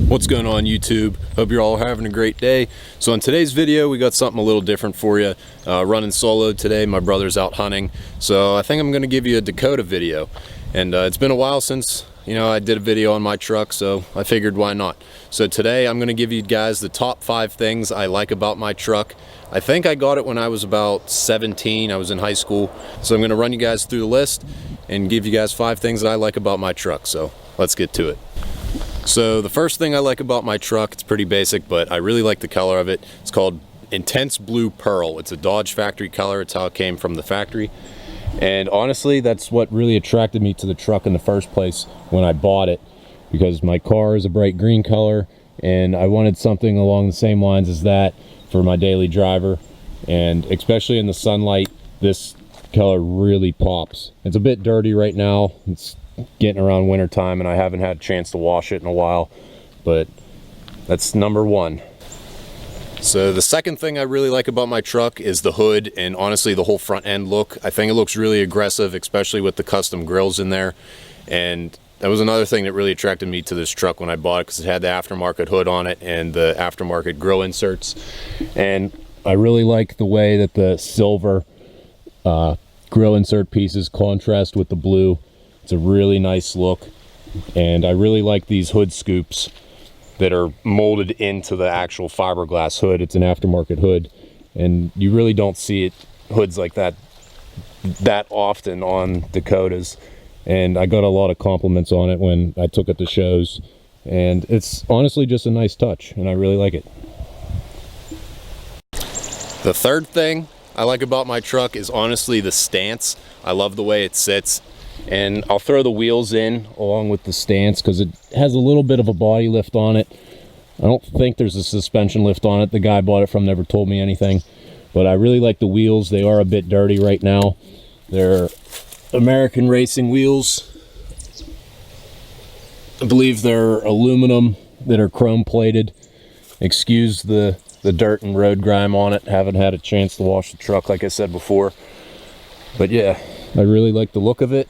What's going on, YouTube? Hope you're all having a great day. So in today's video we got something a little different for you. Running solo today. My brother's out hunting, so I think I'm going to give you a Dakota video. And it's been a while since I did a video on my truck, so I figured why not. So today I'm going to give you guys the top 5 things I like about my truck. I think I got it when I was about 17. I was in high school, so I'm going to run you guys through the list and give you guys 5 things that I like about my truck. So let's get to it. So the first thing I like about my truck, it's pretty basic, but I really like the color of it. It's called Intense Blue Pearl. It's a Dodge factory color. It's how it came from the factory. And honestly, that's what really attracted me to the truck in the first place when I bought it, because my car is a bright green color and I wanted something along the same lines as that for my daily driver. And especially in the sunlight, this color really pops. It's a bit dirty right now. It's getting around winter time and I haven't had a chance to wash it in a while, but that's number 1. So the second thing I really like about my truck is the hood, and honestly the whole front end look. I think it looks really aggressive, especially with the custom grills in there. And that was another thing that really attracted me to this truck when I bought it, because it had the aftermarket hood on it and the aftermarket grill inserts. And I really like the way that the silver grill insert pieces contrast with the blue. It's a really nice look, and I really like these hood scoops that are molded into the actual fiberglass hood. It's an aftermarket hood, and you really don't see hoods like that often on Dakotas. And I got a lot of compliments on it when I took it to shows, and it's honestly just a nice touch, and I really like it. The third thing I like about my truck is honestly the stance. I love the way it sits. And I'll throw the wheels in along with the stance because it has a little bit of a body lift on it. I don't think there's a suspension lift on it. The guy I bought it from never told me anything. But I really like the wheels. They are a bit dirty right now. They're American racing wheels. I believe they're aluminum that are chrome plated. Excuse the dirt and road grime on it. Haven't had a chance to wash the truck like I said before. But yeah, I really like the look of it.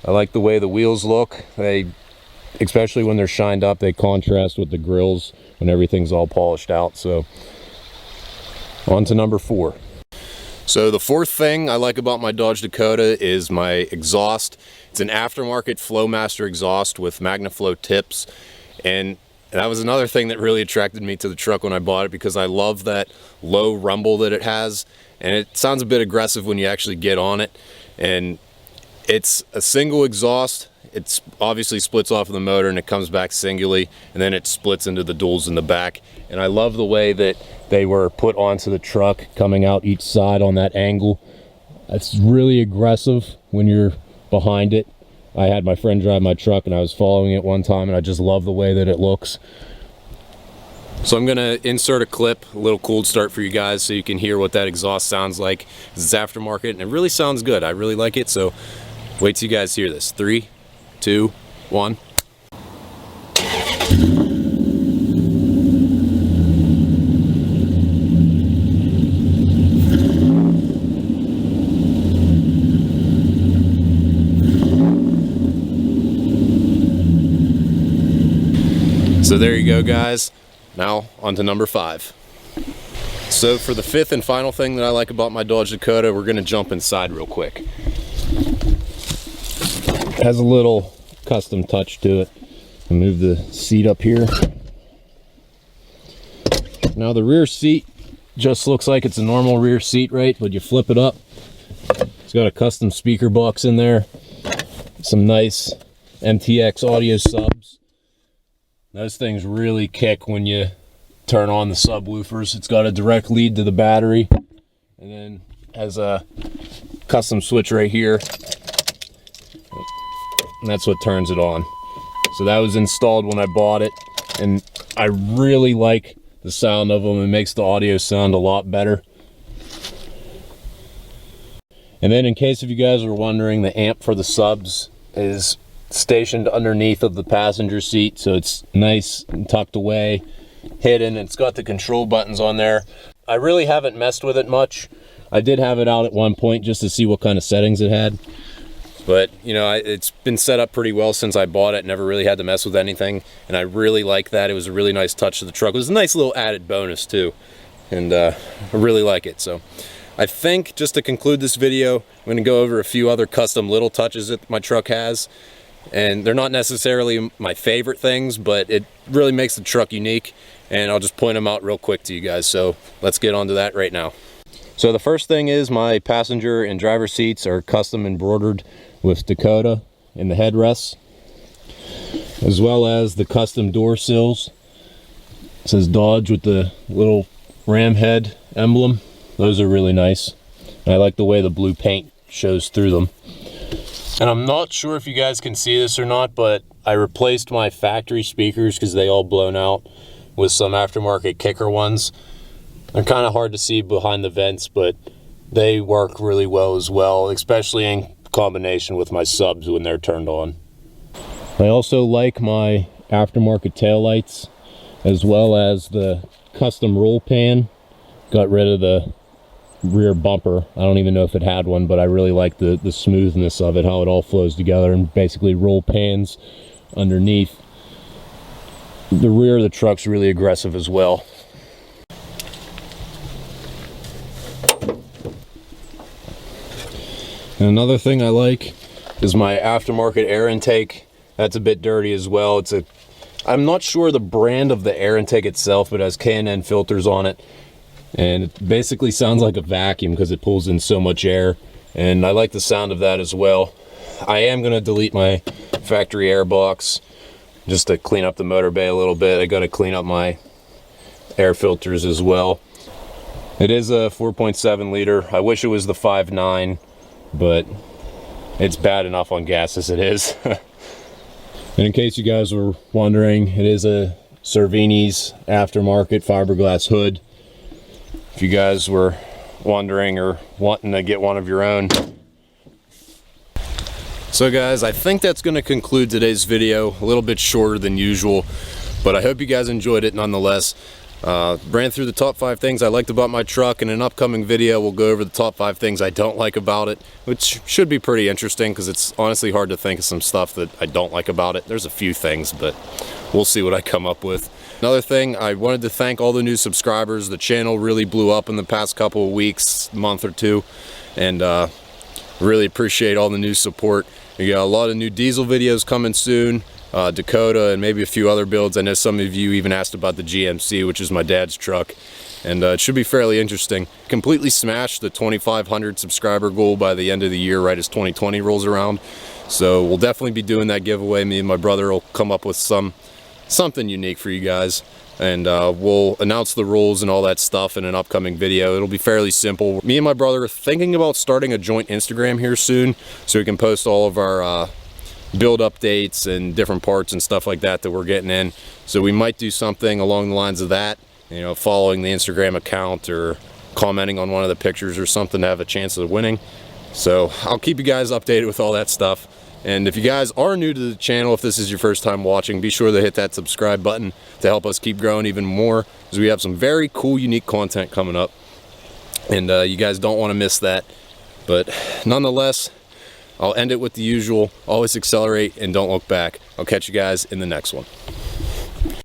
I like the way the wheels look. They, especially when they're shined up, they contrast with the grills when everything's all polished out. So on to number 4. So the fourth thing I like about my Dodge Dakota is my exhaust. It's an aftermarket Flowmaster exhaust with MagnaFlow tips, and that was another thing that really attracted me to the truck when I bought it, because I love that low rumble that it has, and it sounds a bit aggressive when you actually get on it. And it's a single exhaust. It's obviously splits off of the motor and it comes back singly, and then it splits into the duals in the back. And I love the way that they were put onto the truck, coming out each side on that angle. It's really aggressive when you're behind it. I had my friend drive my truck and I was following it one time, and I just love the way that it looks. So I'm going to insert a clip, a little cold start for you guys so you can hear what that exhaust sounds like. It's aftermarket and it really sounds good. I really like it, so wait till you guys hear this. 3, 2, 1. So there you go, guys. Now on to number 5. So for the 5th and final thing that I like about my Dodge Dakota, we're going to jump inside real quick. It has a little custom touch to it. I'll move the seat up here. Now the rear seat just looks like it's a normal rear seat, right? But you flip it up, it's got a custom speaker box in there, some nice MTX audio subs. Those things really kick when you turn on the subwoofers. It's got a direct lead to the battery, and then has a custom switch right here, and that's what turns it on. So that was installed when I bought it, and I really like the sound of them. It makes the audio sound a lot better. And then in case if you guys are wondering, the amp for the subs is stationed underneath of the passenger seat, so it's nice and tucked away, hidden. It's got the control buttons on there. I really haven't messed with it much. I did have it out at one point just to see what kind of settings it had, But you know, it's been set up pretty well since I bought it. Never really had to mess with anything, and I really like that. It was a really nice touch to the truck. It was a nice little added bonus too, and I really like it. So I think, just to conclude this video, I'm going to go over a few other custom little touches that my truck has, and they're not necessarily my favorite things, but it really makes the truck unique, and I'll just point them out real quick to you guys. So let's get on to that right now. So the first thing is my passenger and driver seats are custom embroidered with Dakota in the headrests, as well as the custom door sills. It says Dodge with the little ram head emblem. Those are really nice. And I like the way the blue paint shows through them. And I'm not sure if you guys can see this or not, but I replaced my factory speakers because they all blown out with some aftermarket kicker ones. They're kind of hard to see behind the vents, but they work really well as well, especially in combination with my subs when they're turned on. I also like my aftermarket taillights, as well as the custom roll pan. Got rid of the rear bumper. I don't even know if it had one, but I really like the smoothness of it, how it all flows together, and basically roll pans underneath. The rear of the truck's really aggressive as well. And another thing I like is my aftermarket air intake. That's a bit dirty as well. I'm not sure the brand of the air intake itself, but it has K&N filters on it. And it basically sounds like a vacuum because it pulls in so much air. And I like the sound of that as well. I am going to delete my factory air box just to clean up the motor bay a little bit. I got to clean up my air filters as well. It is a 4.7 liter. I wish it was the 5.9. But it's bad enough on gas as it is. And in case you guys were wondering, it is a Cervini's aftermarket fiberglass hood. If you guys were wondering or wanting to get one of your own. So guys, I think that's going to conclude today's video. A little bit shorter than usual, but I hope you guys enjoyed it nonetheless. Ran through the top 5 things I liked about my truck. In an upcoming video, we'll go over the top 5 things I don't like about it, which should be pretty interesting because it's honestly hard to think of some stuff that I don't like about it. There's a few things, but we'll see what I come up with. Another thing, I wanted to thank all the new subscribers. The channel really blew up in the past couple of weeks, month or two, and really appreciate all the new support. We got a lot of new diesel videos coming soon. Dakota and maybe a few other builds. I know some of you even asked about the GMC, which is my dad's truck, and it should be fairly interesting. Completely smashed the 2,500 subscriber goal by the end of the year, right as 2020 rolls around. So we'll definitely be doing that giveaway. Me and my brother will come up with something unique for you guys, and we'll announce the rules and all that stuff in an upcoming video. It'll be fairly simple. Me and my brother are thinking about starting a joint Instagram here soon, so we can post all of our build updates and different parts and stuff like that we're getting in. So we might do something along the lines of that, you know, following the Instagram account or commenting on one of the pictures or something to have a chance of winning. So I'll keep you guys updated with all that stuff. And if you guys are new to the channel, if this is your first time watching, be sure to hit that subscribe button to help us keep growing even more, because we have some very cool, unique content coming up, and you guys don't want to miss that. But nonetheless, I'll end it with the usual: always accelerate and don't look back. I'll catch you guys in the next one.